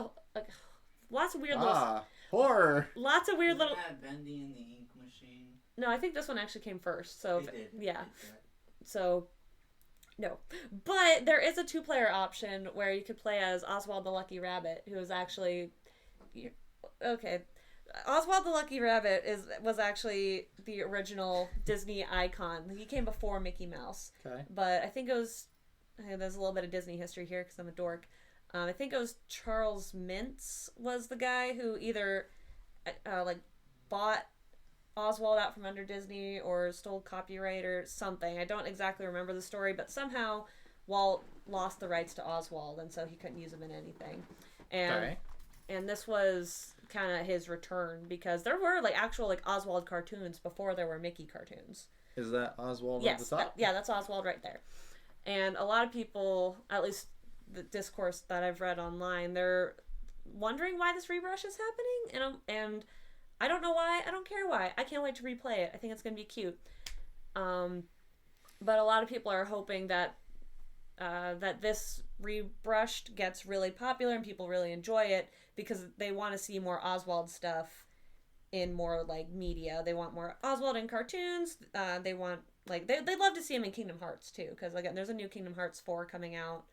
lots of weird little horror. Lots of weird Isn't little. that Bendy in the ink machine? No, I think this one actually came first. So It did. yeah. So no, but there is a 2-player option where you could play as Oswald the Lucky Rabbit, who is actually okay. Oswald the Lucky Rabbit was actually the original Disney icon. He came before Mickey Mouse. Okay. But I think it was. There's a little bit of Disney history here because I'm a dork. I think it was Charles Mintz was the guy who either like bought Oswald out from under Disney or stole copyright or something. I don't exactly remember the story, but somehow Walt lost the rights to Oswald, and so he couldn't use him in anything. And this was kind of his return because there were like actual like Oswald cartoons before there were Mickey cartoons. Is that Oswald yes, at the top? Yeah, that's Oswald right there. And a lot of people, at least the discourse that I've read online, they're wondering why this rebrush is happening, and I don't know why. I don't care why. I can't wait to replay it. I think it's going to be cute. But a lot of people are hoping that that this rebrushed gets really popular and people really enjoy it because they want to see more Oswald stuff in more like media. They want more Oswald in cartoons. They want like they'd love to see him in Kingdom Hearts too, because again, there's a new Kingdom Hearts 4 coming out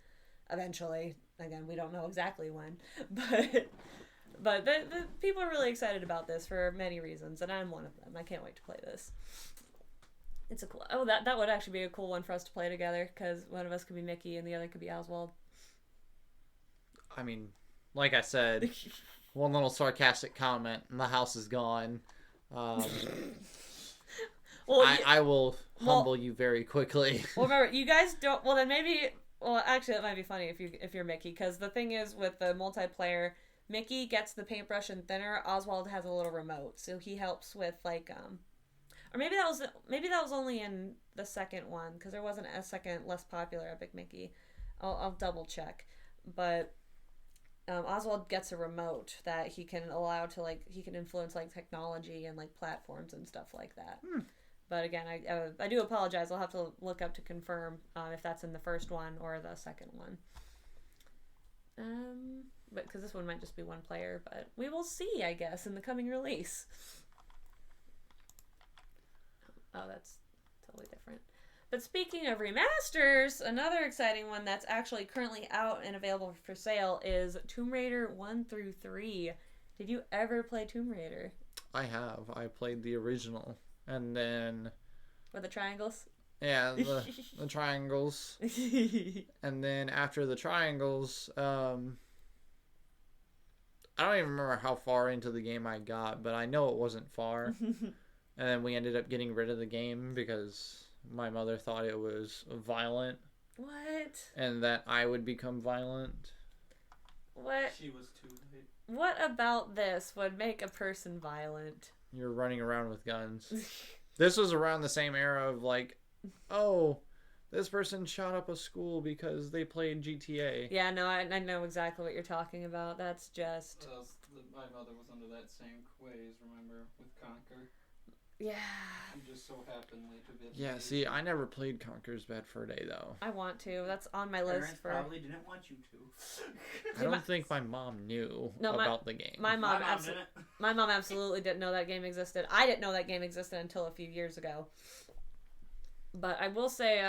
eventually. Again, we don't know exactly when, but the people are really excited about this for many reasons, and I'm one of them. I can't wait to play this. It's a cool. Oh, that would actually be a cool one for us to play together, because one of us could be Mickey and the other could be Oswald. I mean, like I said, one little sarcastic comment, and the house is gone. Well, I will humble you very quickly. Well, remember, you guys don't. Well, then maybe. Well, actually, that might be funny if you're Mickey, because the thing is with the multiplayer, Mickey gets the paintbrush and thinner. Oswald has a little remote, so he helps with like or maybe that was only in the second one, because there wasn't a second less popular Epic Mickey. I'll double check, but Oswald gets a remote that he can allow to like he can influence like technology and like platforms and stuff like that. But again, I do apologize. I'll have to look up to confirm if that's in the first one or the second one. But because this one might just be one player, but we will see, I guess, in the coming release. Oh, that's totally different. But speaking of remasters, another exciting one that's actually currently out and available for sale is Tomb Raider 1 through 3. Did you ever play Tomb Raider? I have. I played the original. And then... With the triangles? Yeah, the triangles. And then after the triangles, I don't even remember how far into the game I got, but I know it wasn't far. And then we ended up getting rid of the game because my mother thought it was violent. What? And that I would become violent. What? She was too late. What about this would make a person violent? You're running around with guns. This was around the same era of like, oh, this person shot up a school because they played GTA. Yeah, no, I know exactly what you're talking about. That's just... My mother was under that same quiz, remember, with Conquer. Yeah. She just so happened to be... Yeah, see, I never played Conker's Bad Fur Day, though. I want to. That's on my list Parents for... probably didn't want you to. I don't think my mom knew about the game. My mom absolutely didn't know that game existed. I didn't know that game existed until a few years ago. But I will say,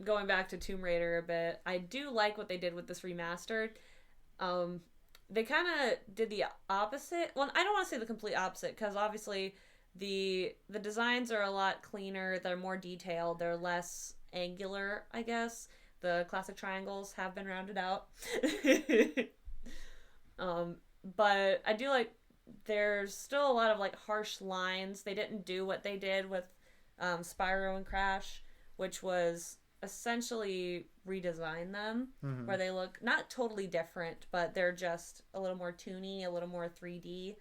going back to Tomb Raider a bit, I do like what they did with this remastered. They kind of did the opposite. Well, I don't want to say the complete opposite, because obviously... The designs are a lot cleaner. They're more detailed. They're less angular, I guess. The classic triangles have been rounded out. But I do like... There's still a lot of like harsh lines. They didn't do what they did with Spyro and Crash, which was essentially redesign them, where they look not totally different, but they're just a little more toony, a little more 3D.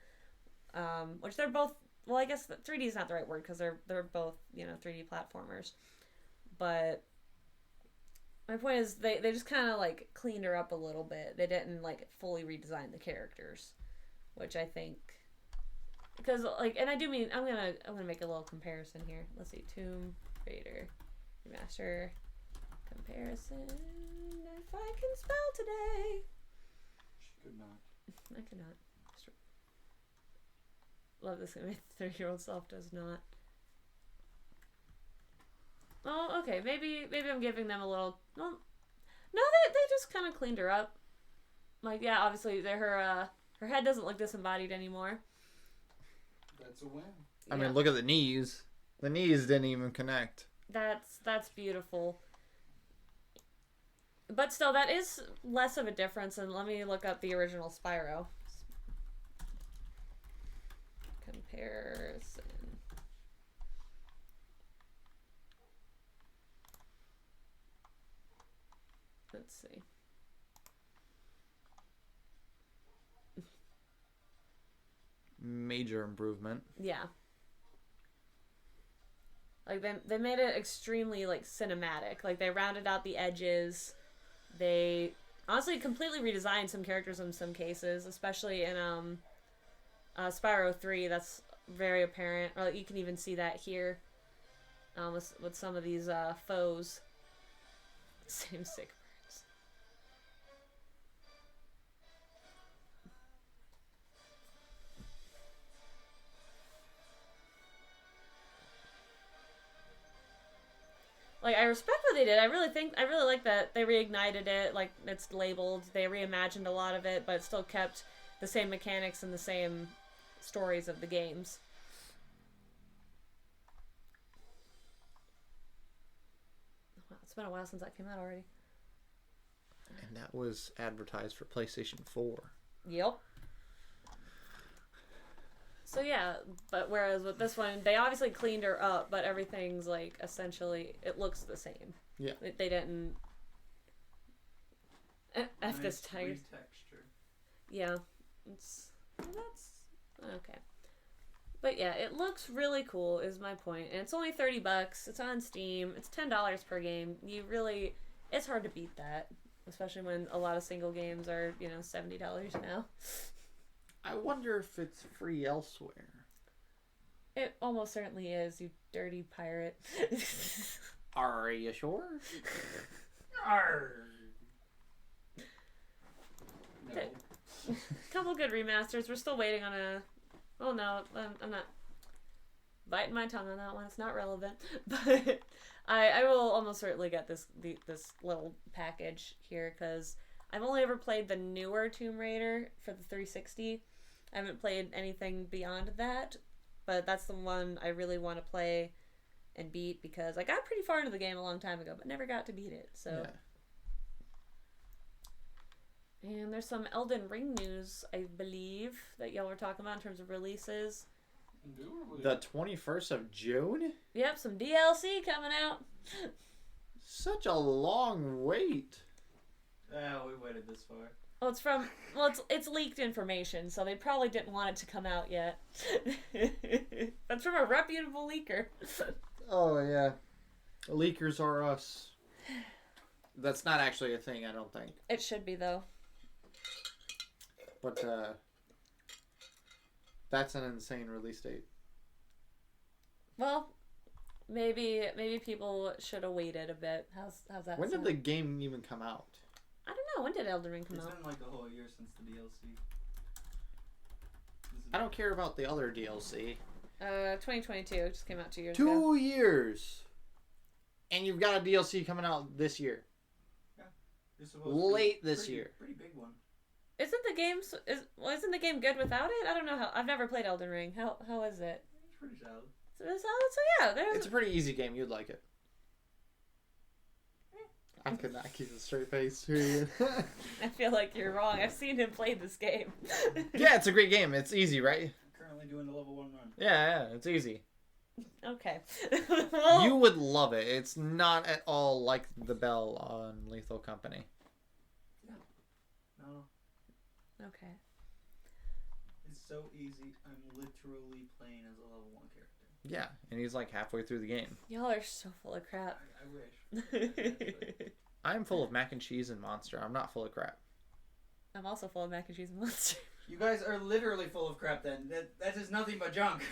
Which they're both... Well, I guess 3D is not the right word, because they're both, 3D platformers. But my point is they just kind of like cleaned her up a little bit. They didn't like fully redesign the characters, which I think, because like, and I do mean I'm gonna make a little comparison here. Let's see, Tomb Raider remaster comparison. If I can spell today. She could not. I could not. Love this. My 30-year-old self does not. Oh, okay. Maybe I'm giving them a little. Well, no, they just kind of cleaned her up. Like, yeah, obviously her head doesn't look disembodied anymore. That's a win. I Yeah. mean, look at the knees. The knees didn't even connect. That's beautiful. But still, that is less of a difference. And let me look up the original Spyro. Comparison. Let's see. Major improvement. Yeah. Like they made it extremely like cinematic. Like they rounded out the edges. They honestly completely redesigned some characters in some cases, especially in Spyro 3. That's very apparent. Or like, you can even see that here with some of these foes. Same sick birds. Like, I respect what they did. I really like that they reignited it. Like, it's labeled. They reimagined a lot of it, but still kept the same mechanics and the same stories of the games. Wow, it's been a while since that came out already. And that was advertised for PlayStation 4. Yep. So yeah, but whereas with this one, they obviously cleaned her up, but everything's like essentially it looks the same. Yeah. They didn't. F this tire. Retexture. Yeah, that's okay. But yeah, it looks really cool. Is my point, and it's only $30. It's on Steam. It's $10 per game. It's hard to beat that, especially when a lot of single games are $70 now. I wonder if it's free elsewhere. It almost certainly is, you dirty pirate. Are you sure? Arr. No. Couple good remasters. We're still waiting on a... Oh no, I'm not biting my tongue on that one. It's not relevant. But I will almost certainly get this little package here because I've only ever played the newer Tomb Raider for the 360. I haven't played anything beyond that, but that's the one I really want to play and beat because I got pretty far into the game a long time ago, but never got to beat it. So, yeah. And there's some Elden Ring news, I believe, that y'all were talking about in terms of releases. The 21st of June? Yep, some DLC coming out. Such a long wait. Oh, we waited this far. Well, it's leaked information, so they probably didn't want it to come out yet. That's from a reputable leaker. Oh, yeah. Leakers are us. That's not actually a thing, I don't think. It should be, though. But, that's an insane release date. Well, maybe people should have waited a bit. How's that When did sound? the game even come out? I don't know. When did Elden Ring come It's out? been like a whole year since the DLC. I don't care about the other DLC. 2022. It just came out 2 years ago. 2 years! And you've got a DLC coming out this year. You're supposed to be Late this year. Pretty big one. Isn't the game good without it? I don't know how. I've never played Elden Ring. How is it? It's pretty solid. So yeah, there's. It's a pretty easy game. You'd like it. I could not keep a straight face. Period. I feel like you're wrong. I've seen him play this game. Yeah, it's a great game. It's easy, right? I'm currently doing the level 1 run. Yeah, it's easy. Okay. Well, You would love it. It's not at all like the bell on Lethal Company. No. Okay. It's so easy. I'm literally playing as a level 1 character. Yeah, and he's like halfway through the game. Y'all are so full of crap. I wish. I'm full of mac and cheese and Monster. I'm not full of crap. I'm also full of mac and cheese and monster. You guys are literally full of crap then. That is nothing but junk.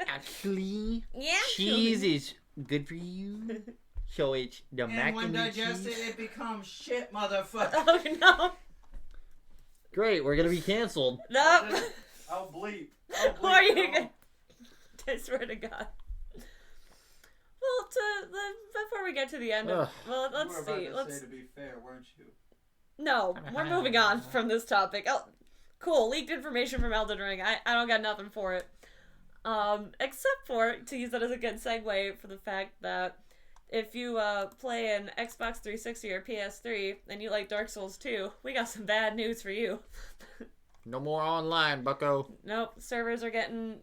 Actually, Yeah. cheese is good for you. So it's the And mac when and digested, cheese. it becomes shit, motherfucker. Oh no. Great, we're gonna be canceled. No. I'll bleep. Who are you gonna? I swear to God. Well, before we get to the end of, well, let's you were see. about to say, to be fair, weren't you? No, we're moving on from this topic. Oh, cool, leaked information from Elden Ring. I don't got nothing for it. Except for, to use that as a good segue, for the fact that if you play an Xbox 360 or PS3 and you like Dark Souls 2, we got some bad news for you. No more online, bucko. Nope, servers are getting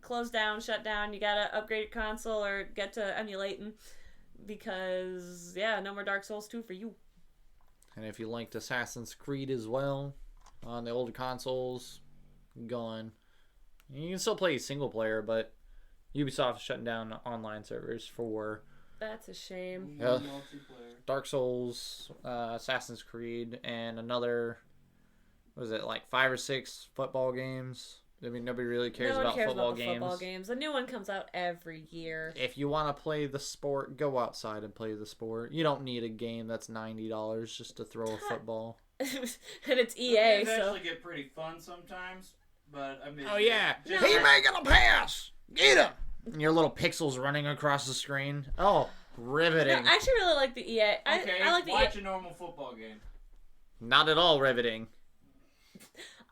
closed down, shut down. You gotta upgrade your console or get to emulating because, yeah, no more Dark Souls 2 for you. And if you liked Assassin's Creed as well on the older consoles, gone. You can still play single player, but Ubisoft is shutting down online servers for That's a shame. Multiplayer. Dark Souls, Assassin's Creed, and another, what was it, like 5 or 6 football games? I mean, nobody really cares about football games. Football games. A new one comes out every year. If you want to play the sport, go outside and play the sport. You don't need a game that's $90 just to throw a football. And it's EA, They so... actually get pretty fun sometimes, but I mean... Oh, yeah. just- He making a pass! Get him! And your little pixels running across the screen. Oh, riveting. No, I actually really like the EA. Okay, I like the watch EA. a normal football game. Not at all riveting.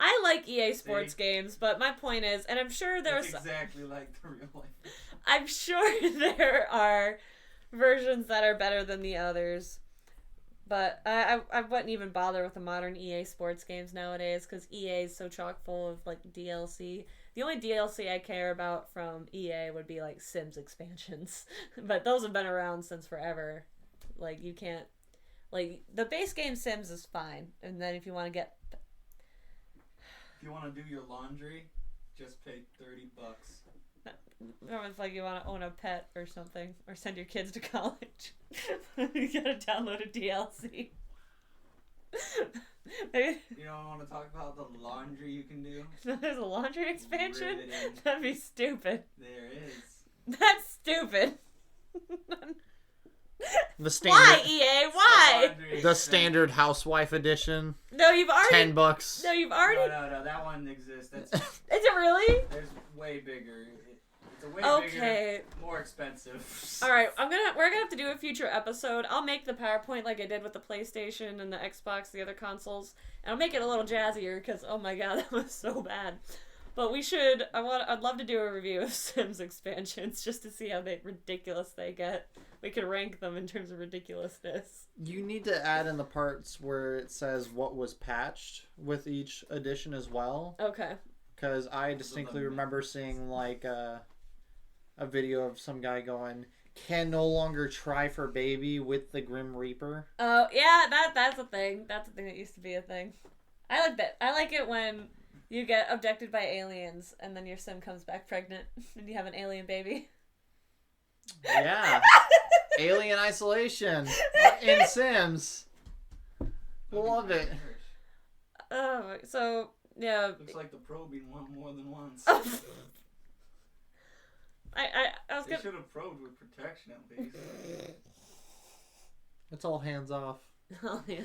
I like EA sports games, but my point is, and I'm sure there's... It's exactly like the real life. I'm sure there are versions that are better than the others. But I wouldn't even bother with the modern EA sports games nowadays because EA is so chock full of like DLC. The only DLC I care about from EA would be like Sims expansions. But those have been around since forever. Like you can't... Like the base game Sims is fine. And then if you want to get... If you want to do your laundry, just pay $30. Or if like you want to own a pet or something, or send your kids to college, you gotta download a DLC. Maybe You don't want to talk about the laundry you can do? there's a laundry expansion. Riveting. That'd be stupid. There is. That's stupid. The standard, Why EA? Why? Laundry the expense. standard housewife edition. No, you've already. $10. No, you've already. No, that one exists. That's Is it really? there's way bigger. It's a way Okay. bigger, more expensive. All right, we're gonna have to do a future episode. I'll make the PowerPoint like I did with the PlayStation and the Xbox, the other consoles, and I'll make it a little jazzier because oh my god, that was so bad. But we should. I'd love to do a review of Sims expansions just to see how ridiculous they get. We could rank them in terms of ridiculousness. You need to add in the parts where it says what was patched with each edition as well. Okay. Because I distinctly remember seeing like a video of some guy going, can no longer try for baby with the Grim Reaper. Oh yeah, that's a thing. That's a thing that used to be a thing. I like that. I like it when you get abducted by aliens and then your sim comes back pregnant and you have an alien baby. Yeah. Alien Isolation in Sims. Love it. Oh, so yeah. Looks like the probing one more than once. I was They gonna. should have probed with protection at least. It's all hands off. Oh, yeah.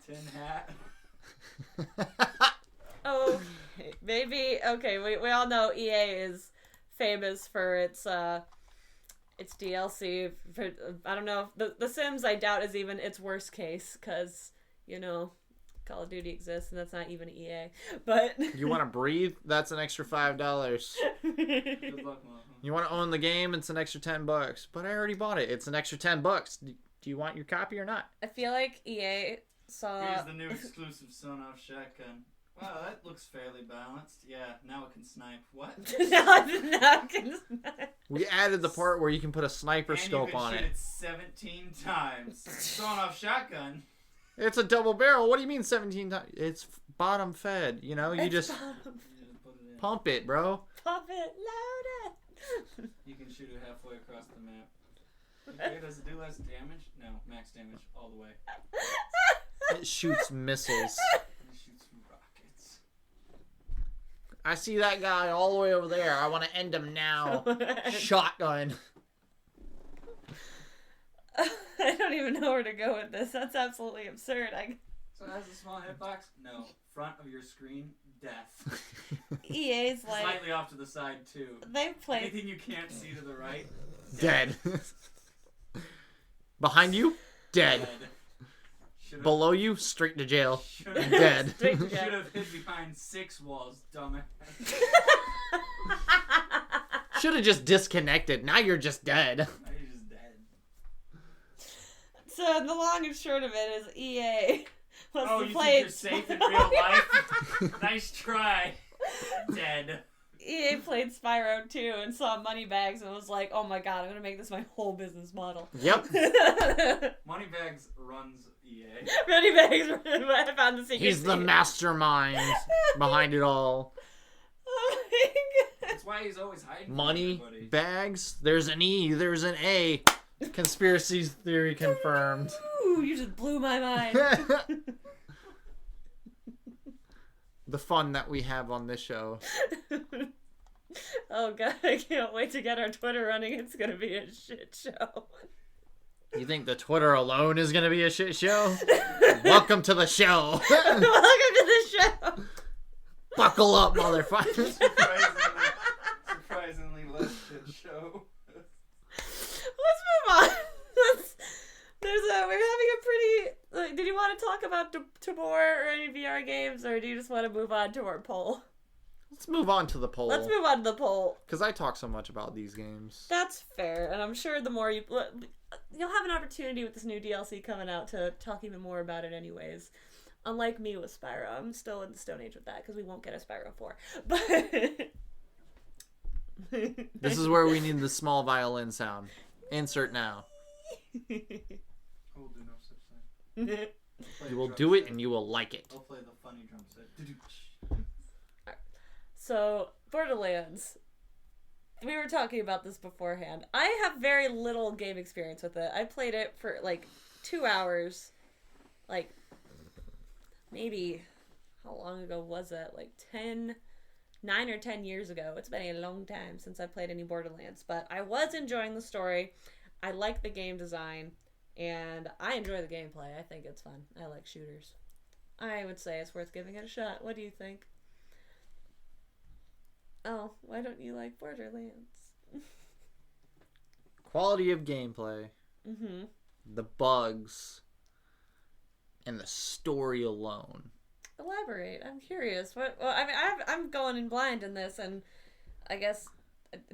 Tin hat. Oh, maybe. Okay, we all know EA is famous for its DLC. For, I don't know. The Sims, I doubt, is even its worst case because, you know, Call of Duty exists and that's not even EA. But You want to breathe? That's an extra $5. Good luck, Mom. You want to own the game? It's an extra $10. But I already bought it. It's an extra $10. Do you want your copy or not? I feel like EA saw. Here's the new exclusive son-off shotgun. Wow, that looks fairly balanced. Yeah, now it can snipe. What? now can... We added the part where you can put a sniper And scope you can on shoot it. it 17 times. Son-off shotgun. It's a double barrel. What do you mean 17 times? It's bottom fed. You know, you It's just bottom. You just put it in. pump it, bro. Pump it, load it. You can shoot it halfway across the map. Okay, does it do less damage? No, max damage all the way. It shoots missiles. It shoots rockets. I see that guy all the way over there. I want to end him now. Shotgun. I don't even know where to go with this. That's absolutely absurd. So it has a small hitbox? No. Front of your screen death. EA's like Slightly off to the side too. they've played. Anything you can't see to the right, Dead. Behind you, dead. Below you, straight to jail. Dead. Straight to Should jail. have hid behind 6 walls, dumbass. Should have just disconnected. Now you're just dead. Now you're just dead. So the long and short of it is EA wants Oh, to you play. think you're safe in real life? Nice try. Dead. EA played Spyro 2 and saw Moneybags and was like, "Oh my god, I'm gonna make this my whole business model." Yep. Moneybags runs EA. Moneybags, I found the secret. He's the secret. mastermind behind it all. Oh my god. That's why he's always hiding from Money, everybody. bags, there's an E, there's an A. Conspiracy theory confirmed. Ooh, you just blew my mind. The fun that we have on this show. Oh god, I can't wait to get our Twitter running. It's gonna be a shit show. You think the Twitter alone is going to be a shit show? Welcome to the show. Welcome to the show. Buckle up, motherfuckers. Surprisingly less shit show. Let's move on. We're having a pretty. Did you want to talk about Tabor or any VR games, or do you just want to move on to our poll? Let's move on to the poll. Let's move on to the poll. Because I talk so much about these games. That's fair, and I'm sure the more you'll have an opportunity with this new DLC coming out to talk even more about it anyways. Unlike me with Spyro, I'm still in the Stone Age with that because we won't get a Spyro 4. But This is where we need the small violin sound. Insert now. I will do no such thing. You will do it and you will like it. I'll play the funny drum set. So, Borderlands. We were talking about this beforehand. I have very little game experience with it. I played it for like 2 hours. Like, maybe, how long ago was it? Like 9 or 10 years ago. It's been a long time since I played any Borderlands. But I was enjoying the story. I like the game design. And I enjoy the gameplay. I think it's fun. I like shooters. I would say it's worth giving it a shot. What do you think? Oh, why don't you like Borderlands? Quality of gameplay. Mm-hmm. The bugs. And the story alone. Elaborate. I'm curious. Well, I mean, I'm going in blind in this, and I guess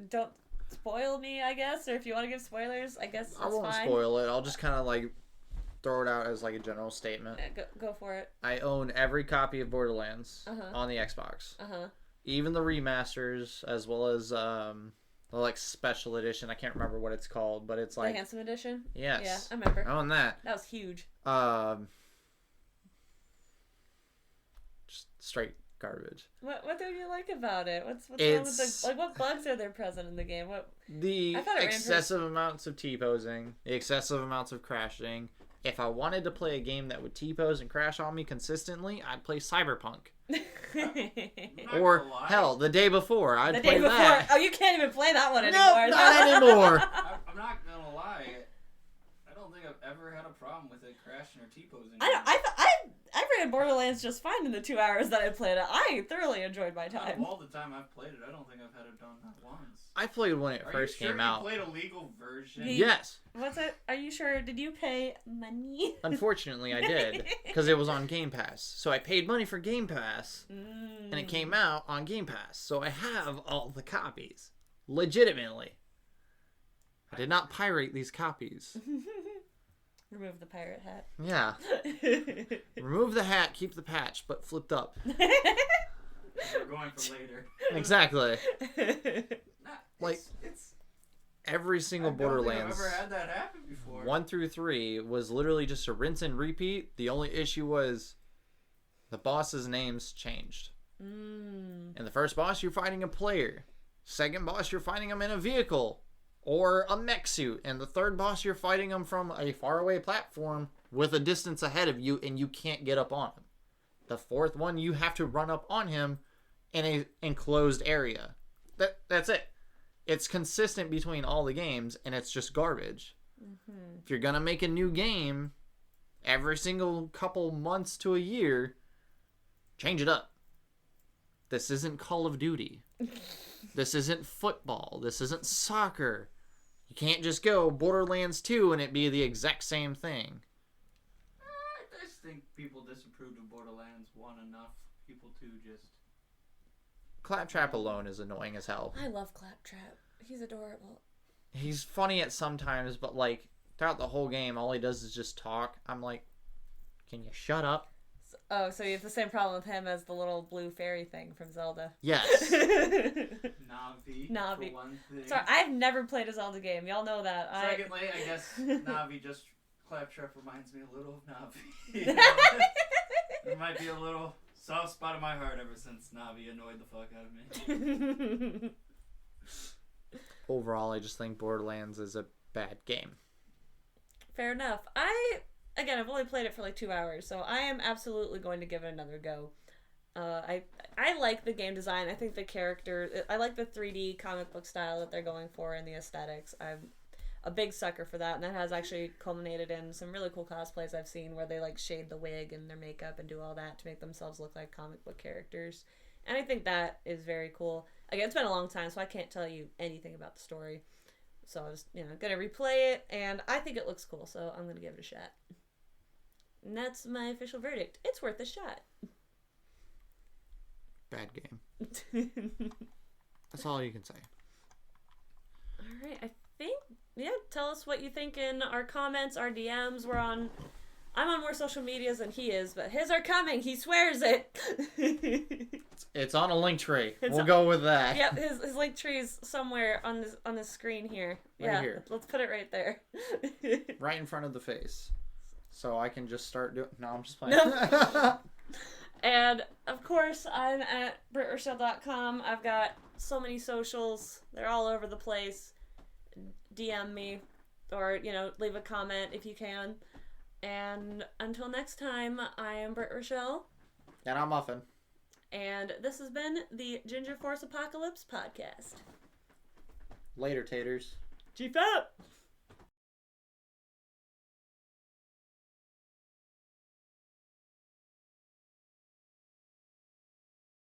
don't spoil me. I guess, or if you want to give spoilers, I guess I won't fine. spoil it. I'll just kind of like throw it out as like a general statement. Go for it. I own every copy of Borderlands on the Xbox. Even the remasters, as well as the like special edition. I can't remember what it's called, but it's like the Handsome Edition. yes, Yeah, I remember. I own that. That was huge. Just straight garbage. What don't you like about it? What's wrong with the like? What bugs are there present in the game? The I thought it ran excessive amounts of T-posing, the excessive amounts of crashing. If I wanted to play a game that would T-pose and crash on me consistently, I'd play Cyberpunk. Or hell, the day before, I'd play that. Oh, you can't even play that one anymore. Nope, not anymore. I'm not gonna lie. I don't think I've ever had a problem with it crashing or T-posing. I ran Borderlands just fine in the 2 hours that I played it. I thoroughly enjoyed my time. All the time I've played it, I don't think I've had it done that once. I played when it first came out. You played a legal version? Yes. What's it? Are you sure? Did you pay money? Unfortunately, I did. Because it was on Game Pass. So I paid money for Game Pass. And it came out on Game Pass. So I have all the copies. Legitimately. I did not pirate these copies. Remove the pirate hat. Yeah. Remove the hat, keep the patch, but flipped up. We're going for later. Exactly. Like, every single Borderlands. I've never had that happen before. 1 through 3 was literally just a rinse and repeat. The only issue was the boss's names changed. In the first boss, you're fighting a player. Second boss, you're fighting him in a vehicle or a mech suit. And the third boss, you're fighting him from a faraway platform with a distance ahead of you, and you can't get up on him. The fourth one, you have to run up on him in a enclosed area. That's it. It's consistent between all the games, and it's just garbage. If you're gonna make a new game every single couple months to a year, change it up. This isn't Call of Duty. This isn't football. This isn't soccer. You can't just go Borderlands 2 and it be the exact same thing. I just think people disapproved of Borderlands 1 enough. People to just... Claptrap alone is annoying as hell. I love Claptrap. He's adorable. He's funny at some times, but like throughout the whole game, all he does is just talk. I'm like, can you shut up? So you have the same problem with him as the little blue fairy thing from Zelda. Yes. Navi. For one thing. Sorry, I've never played a Zelda game. Y'all know that. Secondly, I guess Navi just... Claptrap reminds me a little of Navi. There might be a little soft spot in my heart ever since Navi annoyed the fuck out of me. Overall, I just think Borderlands is a bad game. Fair enough. I've only played it for like 2 hours, so I am absolutely going to give it another go. I like the game design. I think the character... I like the 3D comic book style that they're going for and the aesthetics. I'm a big sucker for that, and that has actually culminated in some really cool cosplays I've seen where they like shade the wig and their makeup and do all that to make themselves look like comic book characters. And I think that is very cool. Again, it's been a long time, so I can't tell you anything about the story. So I was, gonna replay it, and I think it looks cool, so I'm gonna give it a shot. And that's my official verdict. It's worth a shot. Bad game. That's all you can say. All right, I think, tell us what you think in our comments, our DMs. I'm on more social medias than he is, but his are coming. He swears it. It's on a link tree. We'll go with that. Yep, his link tree is somewhere on the screen here. Right here. Let's put it right there. Right in front of the face. So I can just start doing... No, I'm just playing. No. And, of course, I'm at BritRochelle.com. I've got so many socials. They're all over the place. DM me or, leave a comment if you can. And until next time, I am Brit Rochelle. And I'm Muffin. And this has been the Ginger Force Apocalypse podcast. Later, taters. GFAP!